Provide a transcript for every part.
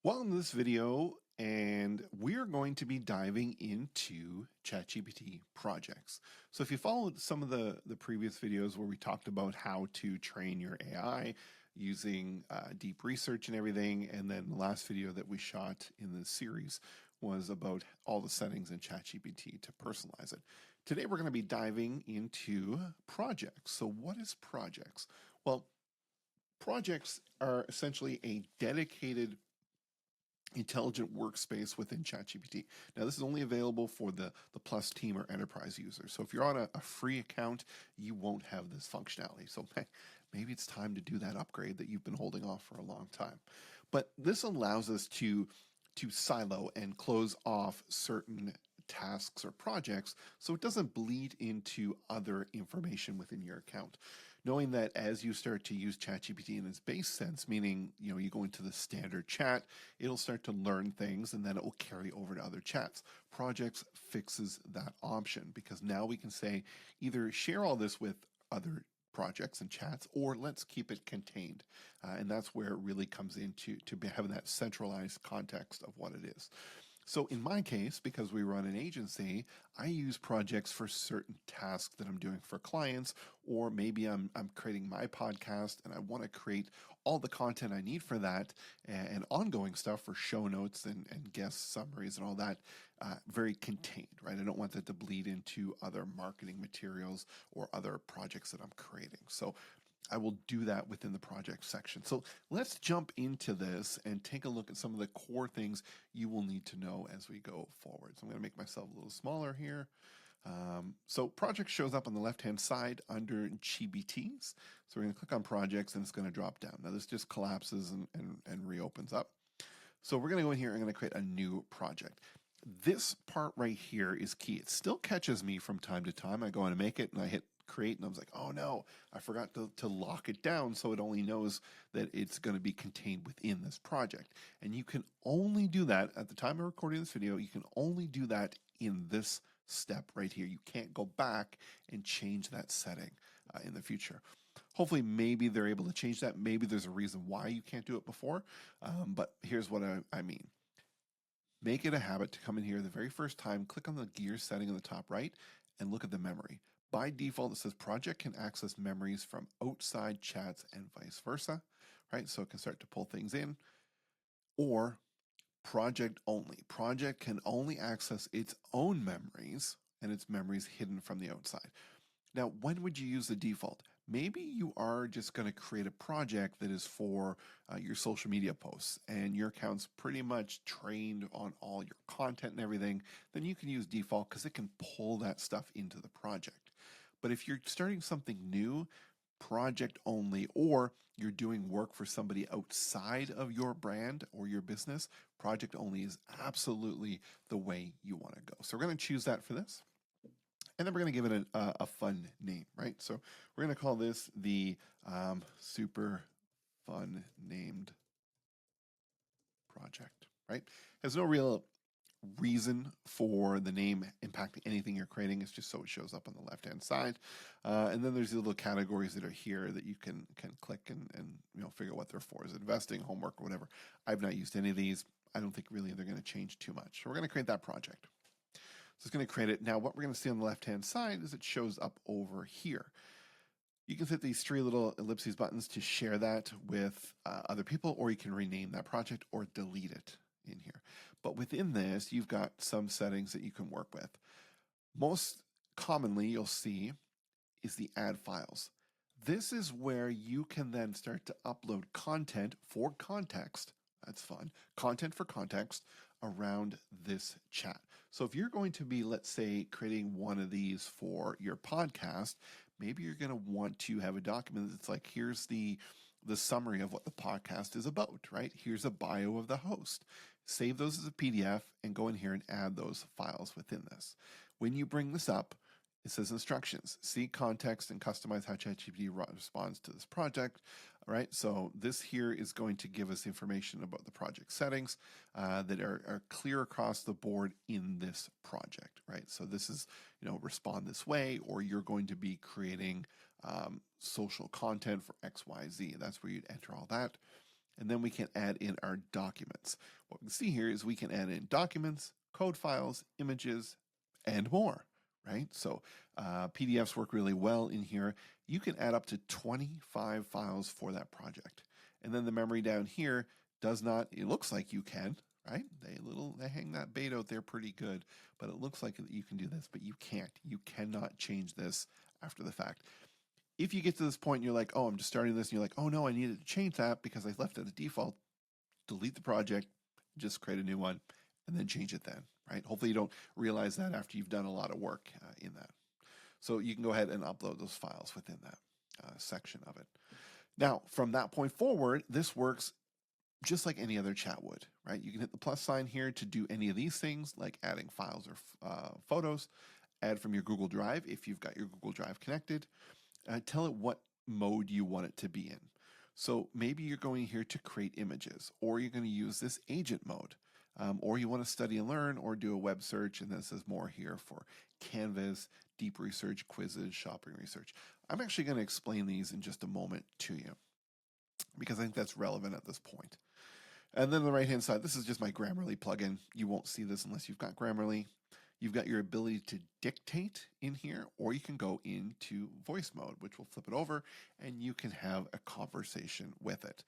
Welcome to this video, and we're going to be diving into ChatGPT projects. So if you followed some of the previous videos where we talked about how to train your AI using deep research and everything, and then the last video that we shot in this series was about all the settings in ChatGPT to personalize it. Today we're going to be diving into projects. So what is projects? Well, projects are essentially a dedicated intelligent workspace within ChatGPT. Now, this is only available for the Plus team or enterprise users. So if you're on a free account, you won't have this functionality. So maybe it's time to do that upgrade that you've been holding off for a long time. But this allows us to silo and close off certain tasks or projects so it doesn't bleed into other information within your account. Knowing that as you start to use ChatGPT in its base sense, meaning you go into the standard chat, it'll start to learn things and then it will carry over to other chats. Projects fixes that option because now we can say either share all this with other projects and chats, or let's keep it contained. And that's where it really comes into having that centralized context of what it is. So in my case, because we run an agency, I use projects for certain tasks that I'm doing for clients, or maybe I'm creating my podcast and I want to create all the content I need for that and ongoing stuff for show notes and guest summaries and all that, very contained, right? I don't want that to bleed into other marketing materials or other projects that I'm creating. So I will do that within the project section. So let's jump into this and take a look at some of the core things you will need to know as we go forward. So I'm going to make myself a little smaller here. So project shows up on the left-hand side under GBTs. So we're going to click on projects and it's going to drop down. Now this just collapses and reopens up. So we're going to go in here and I'm going to create a new project. This part right here is key. It still catches me from time to time. I go in to make it and I hit create and I was like, oh no, I forgot to lock it down so it only knows that it's going to be contained within this project. And you can only do that at the time of recording this video. You can only do that in this step right here. You can't go back and change that setting in the future. Hopefully, maybe they're able to change that. Maybe there's a reason why you can't do it before. But here's what I mean. Make it a habit to come in here the very first time, click on the gear setting in the top right, and look at the memory. By default, it says project can access memories from outside chats and vice versa, right? So it can start to pull things in. Or project only. Project can only access its own memories and its memories hidden from the outside. Now, when would you use the default? Maybe you are just going to create a project that is for your social media posts and your account's pretty much trained on all your content and everything, then you can use default because it can pull that stuff into the project. But if you're starting something new, project only, or you're doing work for somebody outside of your brand or your business, project only is absolutely the way you want to go. So we're going to choose that for this. And then we're going to give it a fun name, right? So we're going to call this the super fun named project, right? Has no real reason for the name impacting anything you're creating. It's just so it shows up on the left-hand side. And then there's these little categories that are here that you can click and figure out what they're for. Is it investing, homework, or whatever? I've not used any of these. I don't think really they're going to change too much. So we're going to create that project. So it's going to create it. Now what we're going to see on the left-hand side is it shows up over here. You can hit these three little ellipses buttons to share that with other people, or you can rename that project or delete it in here. But within this, you've got some settings that you can work with. Most commonly you'll see is the add files. This is where you can then start to upload content for context. That's fun. Content for context around this chat. So if you're going to be, let's say, creating one of these for your podcast, maybe you're going to want to have a document that's like, here's the summary of what the podcast is about, right? Here's a bio of the host. Save those as a PDF and go in here and add those files within this. When you bring this up, it says instructions, see context and customize how ChatGPT responds to this project, right? So this here is going to give us information about the project settings that are clear across the board in this project, right? So this is, respond this way, or you're going to be creating social content for XYZ. That's where you'd enter all that. and then we can add in our documents. What we can see here is we can add in documents, code files, images, and more, right? So PDFs work really well in here. You can add up to 25 files for that project. And then the memory down here does not, it looks like you can, right? They hang that bait out there pretty good, but it looks like you can do this, but you can't. You cannot change this after the fact. If you get to this point and you're like, oh, I'm just starting this, and you're like, oh no, I needed to change that because I left it as default, delete the project, just create a new one, and then change it then, right? Hopefully you don't realize that after you've done a lot of work in that. So you can go ahead and upload those files within that section of it. Now, from that point forward, this works just like any other chat would, right? You can hit the plus sign here to do any of these things, like adding files or photos, add from your Google Drive if you've got your Google Drive connected, tell it what mode you want it to be in. So maybe you're going here to create images, or you're going to use this agent mode, or you want to study and learn, or do a web search, and then it says more here for Canvas, deep research, quizzes, shopping research. I'm actually going to explain these in just a moment to you, because I think that's relevant at this point. And then on the right-hand side, this is just my Grammarly plugin. You won't see this unless you've got Grammarly. You've got your ability to dictate in here, or you can go into voice mode, which will flip it over, and you can have a conversation with it.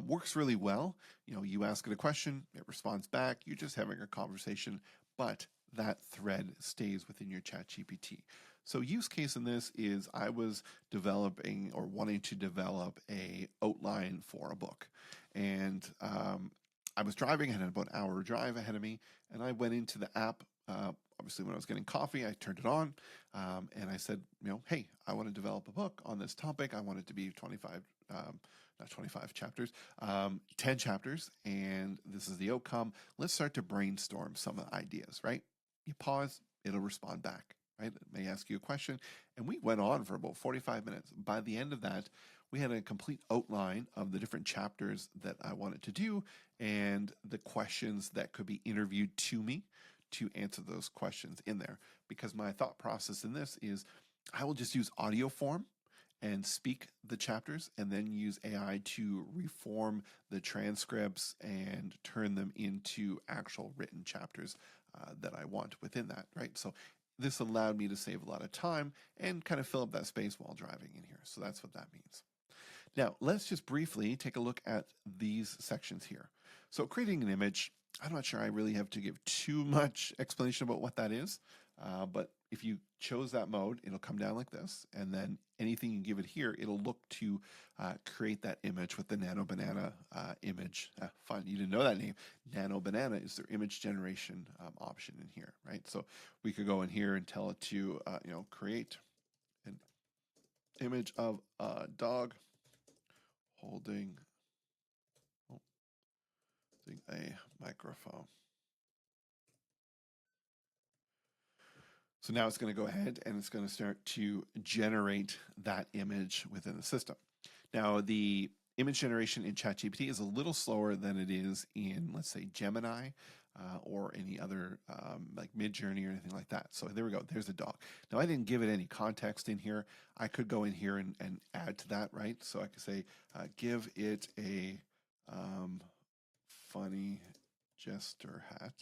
Works really well. You know, you ask it a question, it responds back. You're just having a conversation, but that thread stays within your ChatGPT. So use case in this is I was developing or wanting to develop a outline for a book, and I was driving. I had about an hour drive ahead of me, and I went into the app. Obviously, when I was getting coffee, I turned it on, and I said, you know, hey, I want to develop a book on this topic. I want it to be not 25 chapters, 10 chapters, and this is the outcome. Let's start to brainstorm some of the ideas, right? You pause, it'll respond back, right? It may ask you a question, and we went on for about 45 minutes. By the end of that, we had a complete outline of the different chapters that I wanted to do and the questions that could be interviewed to me to answer those questions in there. Because my thought process in this is I will just use audio form and speak the chapters, and then use AI to reform the transcripts and turn them into actual written chapters that I want within that, right? So this allowed me to save a lot of time and kind of fill up that space while driving in here. So that's what that means. Now, let's just briefly take a look at these sections here. So creating an image, I'm not sure I really have to give too much explanation about what that is, but if you chose that mode, it'll come down like this, and then anything you give it here, it'll look to create that image with the Nano Banana image. Fun, you didn't know that name. Nano Banana is their image generation option in here, right? So we could go in here and tell it to, create an image of a dog holding a microphone. So now it's going to go ahead and it's going to start to generate that image within the system. Now, the image generation in ChatGPT is a little slower than it is in, let's say, Gemini or any other like Midjourney or anything like that. So there we go. There's a dog. Now, I didn't give it any context in here. I could go in here and add to that, right? So I could say, give it a funny jester hat.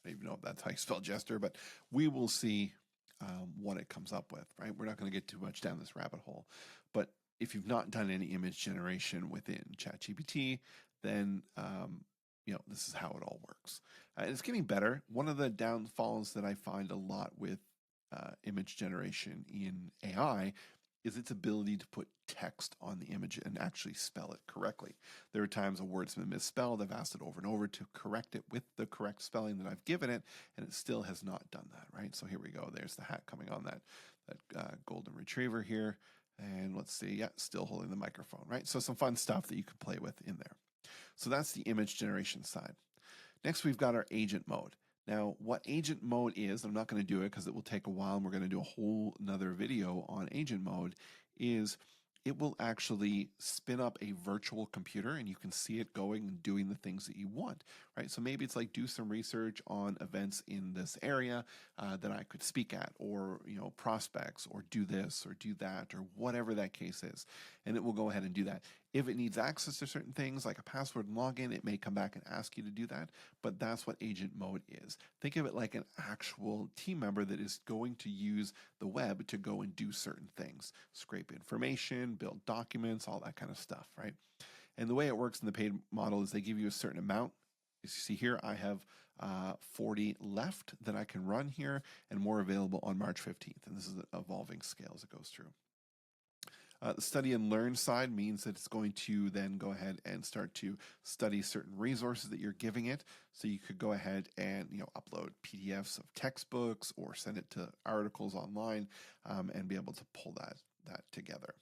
I don't even know if that's how you spell jester, but we will see what it comes up with, right? We're not going to get too much down this rabbit hole. But if you've not done any image generation within ChatGPT, then this is how it all works. It's getting better. One of the downfalls that I find a lot with image generation in AI is its ability to put text on the image and actually spell it correctly. There are times a word's been misspelled. I've asked it over and over to correct it with the correct spelling that I've given it, and it still has not done that, right? So here we go. There's the hat coming on that golden retriever here. And let's see, yeah, still holding the microphone, right? So some fun stuff that you can play with in there. So that's the image generation side. Next, we've got our agent mode. Now, what agent mode is, I'm not going to do it because it will take a while and we're going to do a whole nother video on agent mode, is it will actually spin up a virtual computer and you can see it going and doing the things that you want, right? So maybe it's like do some research on events in this area that I could speak at, or, prospects, or do this or do that, or whatever that case is. And it will go ahead and do that. If it needs access to certain things like a password and login, it may come back and ask you to do that, but that's what agent mode is. Think of it like an actual team member that is going to use the web to go and do certain things, scrape information, build documents, all that kind of stuff, right? And the way it works in the paid model is they give you a certain amount. As you see here, I have 40 left that I can run here and more available on March 15th. And this is an evolving scale as it goes through. The study and learn side means that it's going to then go ahead and start to study certain resources that you're giving it. So you could go ahead and upload PDFs of textbooks or send it to articles online and be able to pull that together.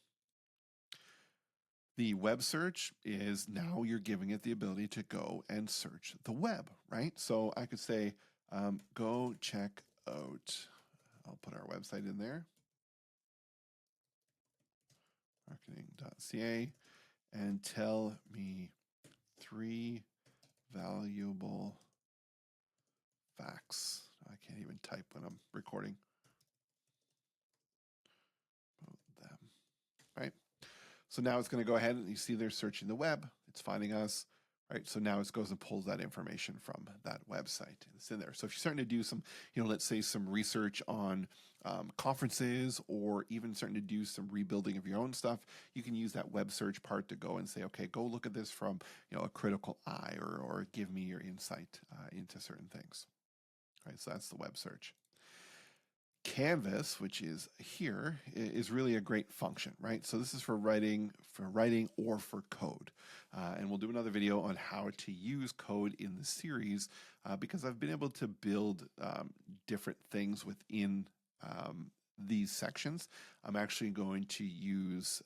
The web search is now you're giving it the ability to go and search the web, right? So I could say, go check out, I'll put our website in there, marketing.ca, and tell me 3 valuable facts. I can't even type when I'm recording about them, right? So now it's going to go ahead and you see they're searching the web. It's finding us, right? So now it goes and pulls that information from that website. It's in there. So if you're starting to do some, let's say some research on conferences or even starting to do some rebuilding of your own stuff, you can use that web search part to go and say, okay, go look at this from, a critical eye or give me your insight into certain things, right? So that's the web search. Canvas, which is here, is really a great function, right? So this is for writing or for code. And we'll do another video on how to use code in the series because I've been able to build different things within these sections. I'm actually going to use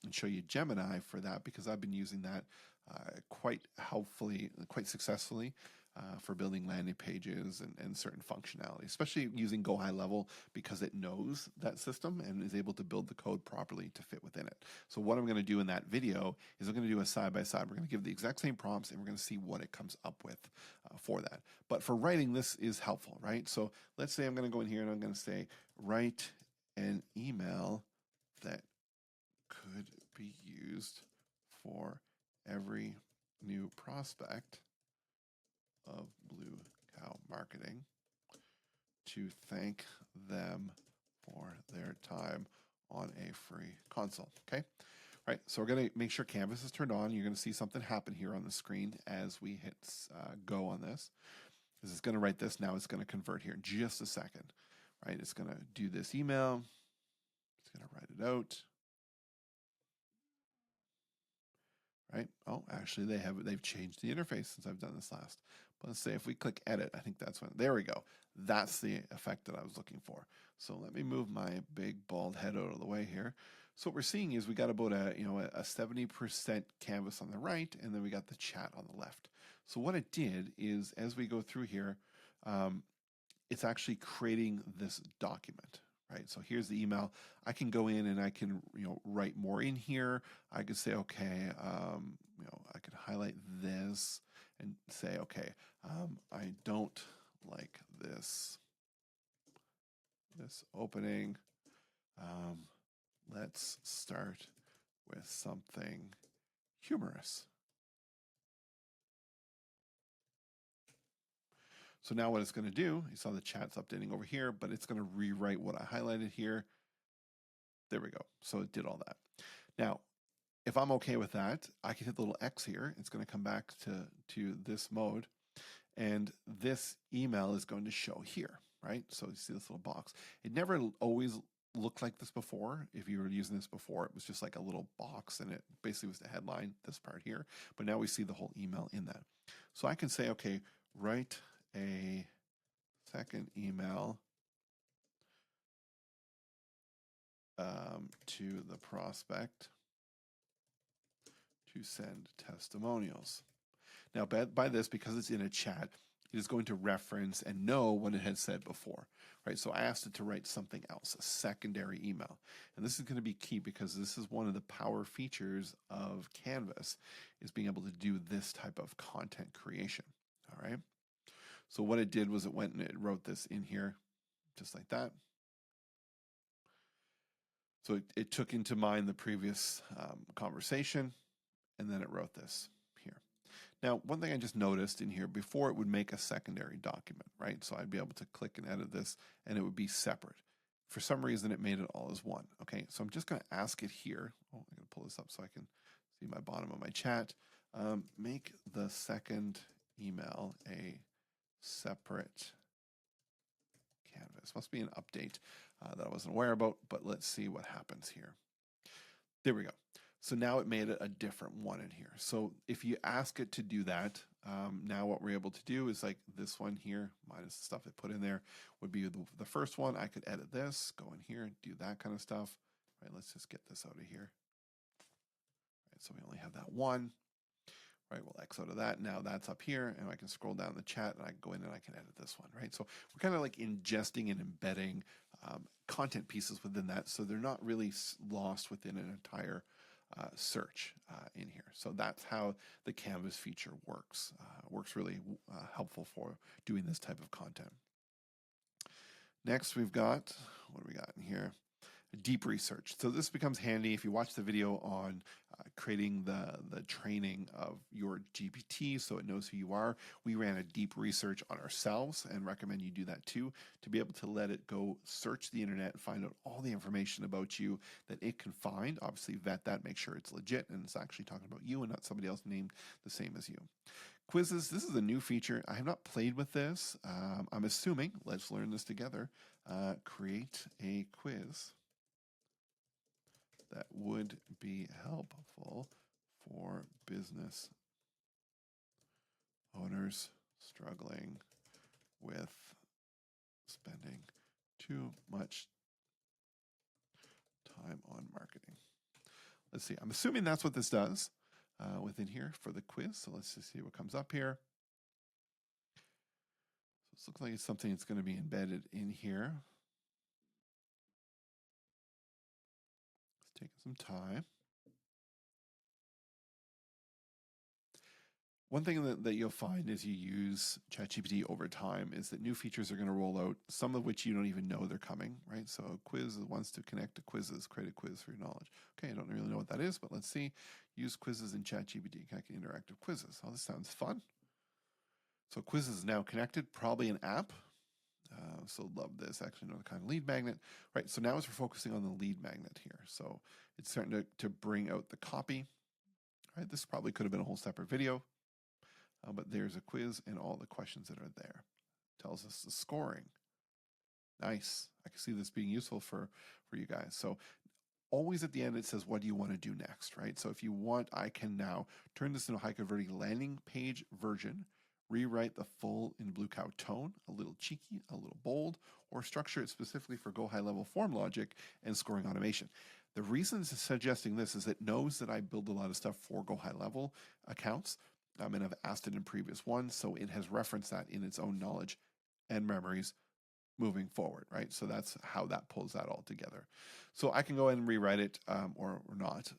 and show you Gemini for that because I've been using that quite helpfully, quite successfully for building landing pages and certain functionality, especially using Go High Level because it knows that system and is able to build the code properly to fit within it. So what I'm going to do in that video is I'm going to do a side-by-side. We're going to give the exact same prompts and we're going to see what it comes up with for that. But for writing, this is helpful, right? So let's say I'm going to go in here and I'm going to say, write an email that could be used for every new prospect of Blue Cow Marketing to thank them for their time on a free consult. Okay. All right. So we're going to make sure Canvas is turned on. You're going to see something happen here on the screen as we hit go on this. This is going to write this. Now it's going to convert here in just a second, right? It's going to do this email. It's going to write it out. Right? Oh, actually they've changed the interface since I've done this last. But let's say if we click edit, I think that's when, there we go. That's the effect that I was looking for. So let me move my big bald head out of the way here. So what we're seeing is we got about a 70% canvas on the right, and then we got the chat on the left. So what it did is as we go through here, it's actually creating this document, right? So here's the email. I can go in and I can, write more in here. I could say, okay, I could highlight this and say, okay, I don't like this opening. Let's start with something humorous. So now what it's going to do, you saw the chat's updating over here, but it's going to rewrite what I highlighted here. There we go. So it did all that. Now, if I'm okay with that, I can hit the little X here. It's going to come back to this mode. And this email is going to show here, right? So you see this little box. It never always looked like this before. If you were using this before, it was just like a little box and it basically was the headline, this part here. But now we see the whole email in that. So I can say, okay, write a second email to the prospect to send testimonials. Now, by this, because it's in a chat, it is going to reference and know what it had said before, right? So I asked it to write something else, a secondary email. And this is going to be key because this is one of the power features of Canvas is being able to do this type of content creation, all right? So what it did was it went and it wrote this in here just like that. So it took into mind the previous conversation, and then it wrote this here. Now, one thing I just noticed in here, before it would make a secondary document, right? So I'd be able to click and edit this, and it would be separate. For some reason, it made it all as one. Okay, so I'm just going to ask it here. Oh, I'm going to pull this up so I can see my bottom of my chat. Make the second email a separate canvas. Must be an update that I wasn't aware about, but let's see what happens here. There we go. So now it made it a different one in here. So if you ask it to do that, now what we're able to do is like this one here, minus the stuff it put in there, would be the first one. I could edit this, go in here, do that kind of stuff. Right, let's just get this out of here. Right, so we only have that one. Right, we'll X out of that. Now that's up here, and I can scroll down the chat, and I can go in and I can edit this one, right? So we're kind of like ingesting and embedding content pieces within that, so they're not really lost within an entire search in here. So that's how the Canvas feature works. Works really helpful for doing this type of content. Next, we've got, what do we got in here? Deep research. So this becomes handy if you watch the video on creating the training of your GPT so it knows who you are. We ran a deep research on ourselves and recommend you do that too, to be able to let it go search the internet and find out all the information about you that it can find. Obviously vet that, make sure it's legit and it's actually talking about you and not somebody else named the same as you. Quizzes, this is a new feature. I have not played with this. I'm assuming, let's learn this together, create a quiz that would be helpful for business owners struggling with spending too much time on marketing. Let's see, I'm assuming that's what this does within here for the quiz. So let's just see what comes up here. So this looks like it's something that's going to be embedded in here. It's taking some time. One thing that you'll find as you use ChatGPT over time is that new features are going to roll out, some of which you don't even know they're coming, right? So a quiz wants to connect to quizzes, create a quiz for your knowledge. Okay, I don't really know what that is, but let's see. Use quizzes in ChatGPT, connect interactive quizzes. Oh, this sounds fun. So quizzes is now connected, probably an app. So love this, actually another kind of lead magnet. Right, so now as we're focusing on the lead magnet here. So it's starting to bring out the copy. Right, this probably could have been a whole separate video. But there's a quiz and all the questions that are there. Tells us the scoring. Nice. I can see this being useful for you guys. So always at the end, it says, what do you want to do next, right? So if you want, I can now turn this into a high converting landing page version, rewrite the full in Blue Cow tone, a little cheeky, a little bold, or structure it specifically for go high level form logic and scoring automation. The reason it's suggesting this is it knows that I build a lot of stuff for go high level accounts. And I've asked it in previous ones, so it has referenced that in its own knowledge and memories moving forward, right? So that's how that pulls that all together. So I can go ahead and rewrite it or not,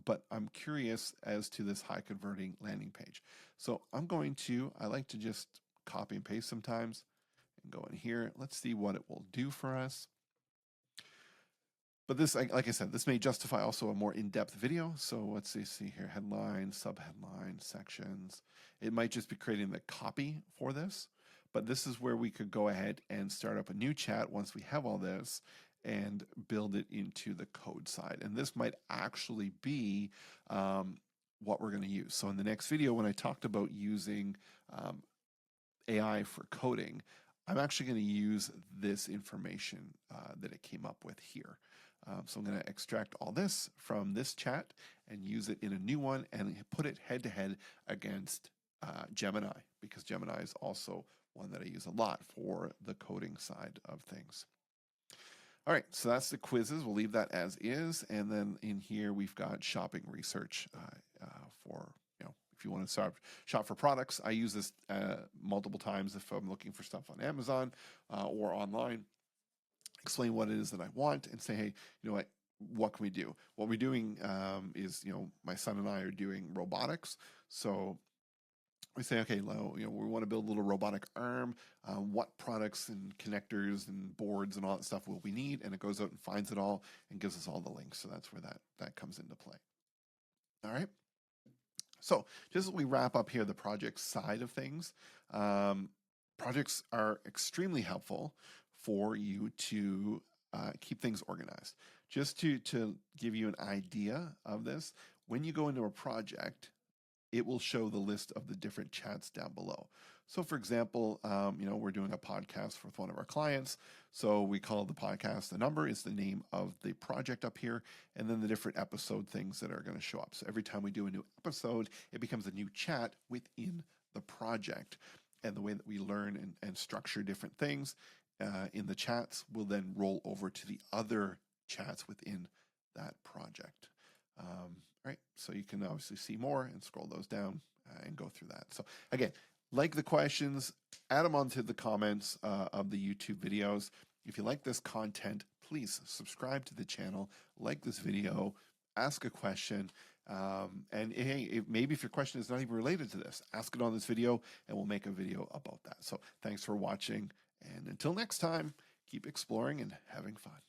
but I'm curious as to this high converting landing page. So I'm going to, I like to just copy and paste sometimes and go in here. Let's see what it will do for us. But this, like I said, this may justify also a more in-depth video. So let's see here, headline, subheadline, sections. It might just be creating the copy for this, but this is where we could go ahead and start up a new chat once we have all this and build it into the code side. And this might actually be what we're going to use. So in the next video, when I talked about using AI for coding, I'm actually going to use this information that it came up with here. So I'm going to extract all this from this chat and use it in a new one and put it head to head against Gemini, because Gemini is also one that I use a lot for the coding side of things. All right, so that's the quizzes. We'll leave that as is. And then in here, we've got shopping research for, if you want to shop for products. I use this multiple times if I'm looking for stuff on Amazon or online. Explain what it is that I want and say, hey, what can we do? What we're doing is, my son and I are doing robotics. So we say, okay, we want to build a little robotic arm. What products and connectors and boards and all that stuff will we need? And it goes out and finds it all and gives us all the links. So that's where that comes into play. All right. So just as we wrap up here, the project side of things, projects are extremely helpful for you to keep things organized. Just to give you an idea of this, when you go into a project, it will show the list of the different chats down below. So for example, we're doing a podcast with one of our clients. So we call the podcast, the number is the name of the project up here, and then the different episode things that are going to show up. So every time we do a new episode, it becomes a new chat within the project. And the way that we learn and structure different things in the chats will then roll over to the other chats within that project. Right, so you can obviously see more and scroll those down and go through that. So again, like the questions, add them onto the comments of the YouTube videos. If you like this content, please subscribe to the channel, like this video, ask a question, and hey, maybe if your question is not even related to this, ask it on this video and we'll make a video about that. So thanks for watching, and until next time, keep exploring and having fun.